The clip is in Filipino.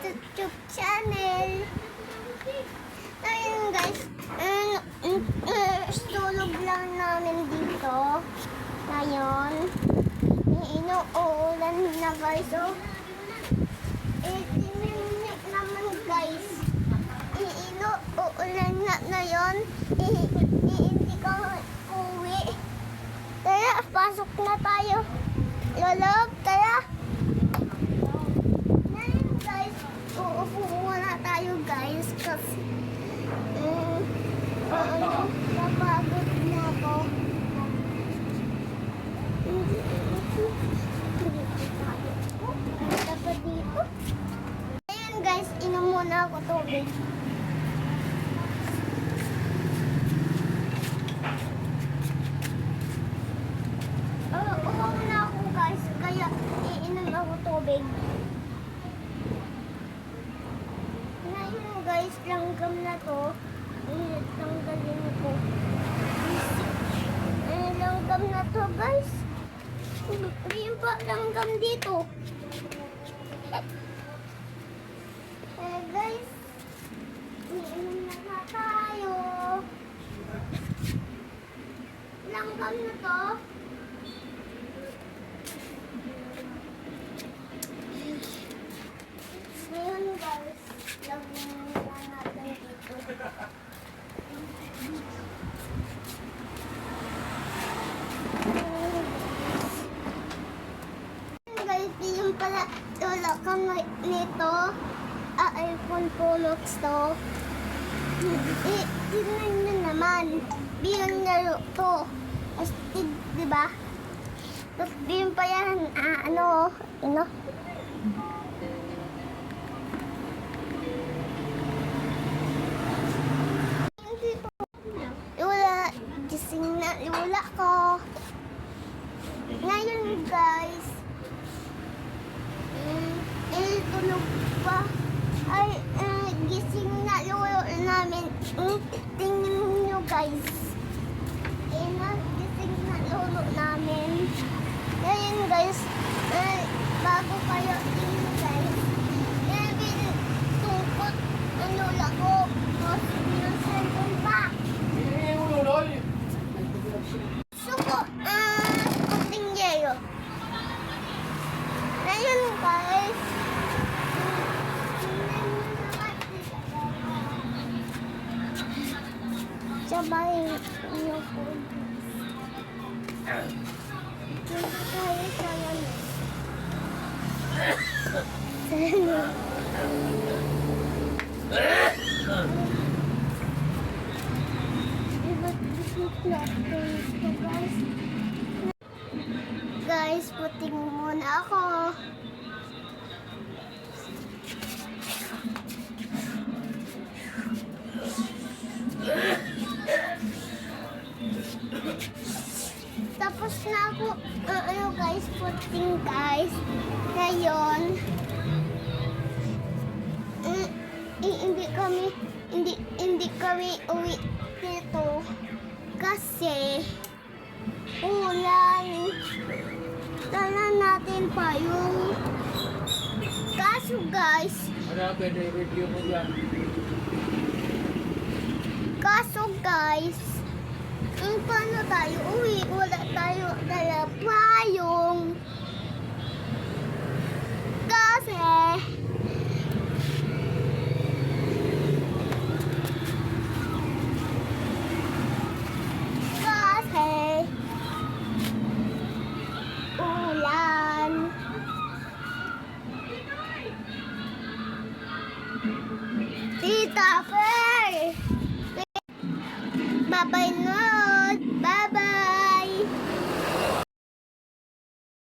YouTube channel. Ayun guys, tulog lang namin dito. Ngayon, inuulan na guys. So, tinimik naman guys. Inuulan na ngayon. Hindi ka uwi. Kaya, pasok na tayo. Lolob, kaya. Ngayon guys, uupo muna tayo guys. Kasi, napagod na ako. Dapat dito. Ayan guys, inom muna ako tubig. Uhaw na ako guys, kaya iinom ako tubig. Ngayon guys, langgam na to. Tanggalin ko. Langgam na to guys. Yung pa langgam dito. Guys, iinom na tayo. Langgam na to. Ngayon guys, langgam na natin dito. Guys, yung pala wala kang nito. iPhone Pro Max to. Tignan nyo naman. Bilang laro to. Astig, diba? Tapos din pa yan. Ano? Lula. Gising na lula ko. Ngayon guys. Tulog pa. Ay, gising na lolo namin. Tingnan nyo guys. Gising na lolo namin. Ngayon guys, bago kayo tingin guys. Tungkot ang lola ko. Tapos yung cellphone pa. Suko, kunting yelo. Ngayon guys. Sabay niyo po. Dito tayo sa ano. Guys, puting muna ako. Tapos na ako, guys, puting guys. Ngayon, hindi kami uwi dito kasi ulan. Dala natin pa yung kaso guys. Review mo dyan. Kaso guys, paano tayo uwi? Wala tayo dala payong. Kasi ulan. Tita Fer! Babay na!